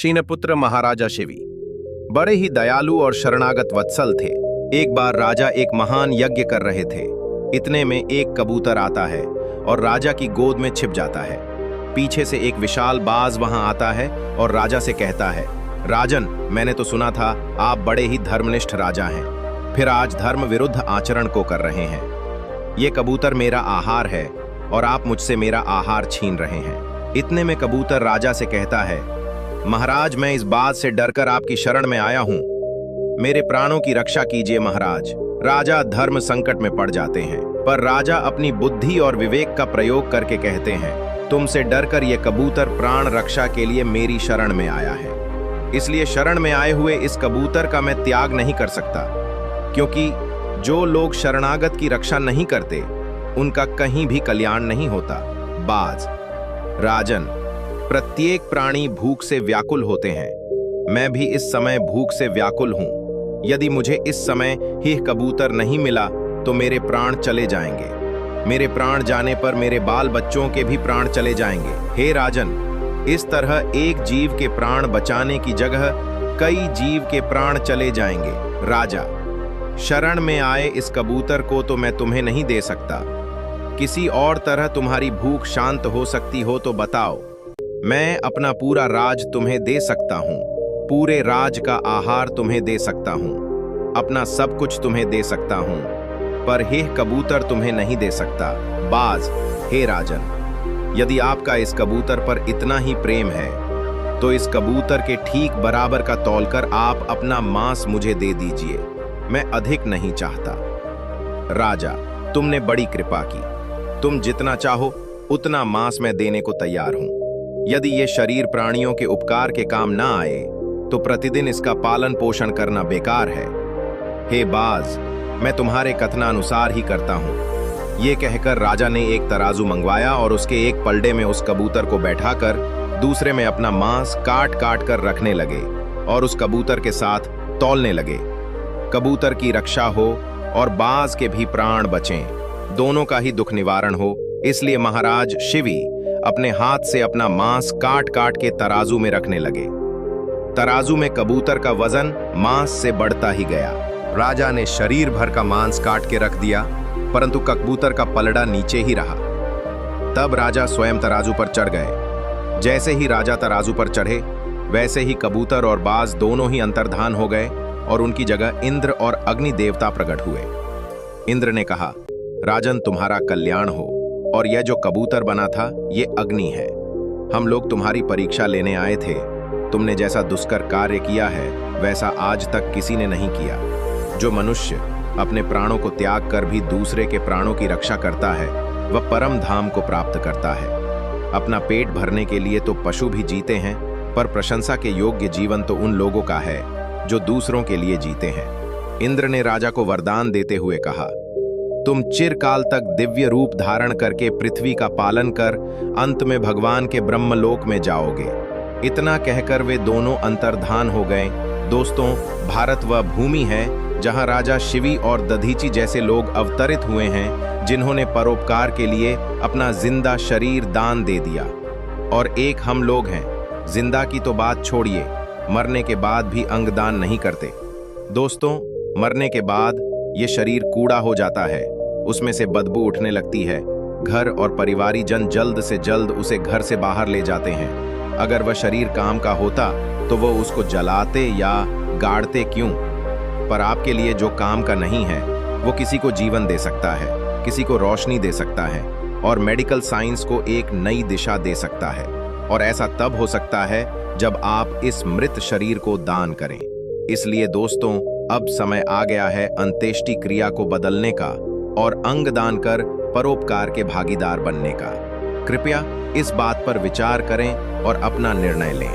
शीनपुत्र महाराजा शिवी बड़े ही दयालु और शरणागत वत्सल थे। एक बार राजा एक महान यज्ञ कर रहे थे। इतने में एक कबूतर आता है और राजा की गोद में छिप जाता है। पीछे से एक विशाल बाज वहां आता है और राजा से कहता है, राजन, मैंने तो सुना था आप बड़े ही धर्मनिष्ठ राजा हैं, फिर आज धर्म विरुद्ध आचरण को कर रहे हैं। ये कबूतर मेरा आहार है और आप मुझसे मेरा आहार छीन रहे हैं। इतने में कबूतर राजा से कहता है, महाराज, मैं इस बात से डरकर आपकी शरण में आया हूं, मेरे प्राणों की रक्षा कीजिए महाराज। राजा धर्म संकट में पड़ जाते हैं, पर राजा अपनी बुद्धि और विवेक का प्रयोग करके कहते हैं, तुमसे डरकर यह कबूतर प्राण रक्षा के लिए मेरी शरण में आया है, इसलिए शरण में आए हुए इस कबूतर का मैं त्याग नहीं कर सकता, क्योंकि जो लोग शरणागत की रक्षा नहीं करते उनका कहीं भी कल्याण नहीं होता। बाज, राजन, प्रत्येक प्राणी भूख से व्याकुल होते हैं। मैं भी इस समय भूख से व्याकुल हूं। यदि मुझे इस समय ही कबूतर नहीं मिला तो मेरे प्राण चले जाएंगे। मेरे प्राण जाने पर मेरे बाल बच्चों के भी प्राण चले जाएंगे। हे राजन, इस तरह एक जीव के प्राण बचाने की जगह कई जीव के प्राण चले जाएंगे। राजा, शरण में आए इस कबूतर को तो मैं तुम्हें नहीं दे सकता। किसी और तरह तुम्हारी भूख शांत हो सकती हो तो बताओ। मैं अपना पूरा राज तुम्हें दे सकता हूँ, पूरे राज का आहार तुम्हें दे सकता हूँ, अपना सब कुछ तुम्हें दे सकता हूँ, पर हे कबूतर तुम्हें नहीं दे सकता। बाज, हे राजन, यदि आपका इस कबूतर पर इतना ही प्रेम है तो इस कबूतर के ठीक बराबर का तौलकर आप अपना मांस मुझे दे दीजिए, मैं अधिक नहीं चाहता। राजा, तुमने बड़ी कृपा की, तुम जितना चाहो उतना मांस मैं देने को तैयार हूं। यदि ये शरीर प्राणियों के उपकार के काम ना आए तो प्रतिदिन इसका पालन पोषण करना बेकार है। हे बाज, मैं तुम्हारे कथनानुसार ही करता हूं। ये कहकर राजा ने एक तराजू मंगवाया और उसके एक पलड़े में उस कबूतर को बैठाकर दूसरे में अपना मांस काट काट कर रखने लगे और उस कबूतर के साथ तौलने लगे। कबूतर की रक्षा हो और बाज के भी प्राण बचें, दोनों का ही दुख निवारण हो, इसलिए महाराज शिवी अपने हाथ से अपना मांस काट काट के तराजू में रखने लगे। तराजू में कबूतर का वजन मांस से बढ़ता ही गया। राजा ने शरीर भर का मांस काट के रख दिया, परंतु कबूतर का पलड़ा नीचे ही रहा। तब राजा स्वयं तराजू पर चढ़ गए। जैसे ही राजा तराजू पर चढ़े वैसे ही कबूतर और बाज दोनों ही अंतर्धान हो गए और उनकी जगह इंद्र और अग्नि देवता प्रकट हुए। इंद्र ने कहा, राजन, तुम्हारा कल्याण हो, और यह जो कबूतर बना था ये अग्नि है। हम लोग तुम्हारी परीक्षा लेने आए थे। तुमने जैसा दुष्कर कार्य किया है वैसा आज तक किसी ने नहीं किया। जो मनुष्य अपने प्राणों को त्याग कर भी दूसरे के प्राणों की रक्षा करता है वह परम धाम को प्राप्त करता है। अपना पेट भरने के लिए तो पशु भी जीते हैं, पर प्रशंसा के योग्य जीवन तो उन लोगों का है जो दूसरों के लिए जीते हैं। इंद्र ने राजा को वरदान देते हुए कहा, तुम चिरकाल तक दिव्य रूप धारण करके पृथ्वी का पालन कर अंत में भगवान के ब्रह्मलोक में जाओगे। इतना कहकर वे दोनों अंतर्धान हो गए। दोस्तों, भारत वह भूमि है जहां राजा शिवी और दधीची जैसे लोग अवतरित हुए हैं, जिन्होंने परोपकार के लिए अपना जिंदा शरीर दान दे दिया। और एक हम लोग हैं, जिंदा की तो बात छोड़िए, मरने के बाद भी अंगदान नहीं करते। दोस्तों, मरने के बाद ये शरीर कूड़ा हो जाता है, उसमें से बदबू उठने लगती है। घर और परिवारी जन जल्द से जल्द उसे घर से बाहर ले जाते हैं। अगर वह शरीर काम का होता तो वह उसको जलाते या गाड़ते क्यों? पर आपके लिए जो काम का नहीं है वो किसी को जीवन दे सकता है, किसी को रोशनी दे सकता है और मेडिकल साइंस को एक नई दिशा दे सकता है। और ऐसा तब हो सकता है जब आप इस मृत शरीर को दान करें। इसलिए दोस्तों, अब समय आ गया है अंत्येष्टि क्रिया को बदलने का और अंग दान कर परोपकार के भागीदार बनने का। कृपया इस बात पर विचार करें और अपना निर्णय लें।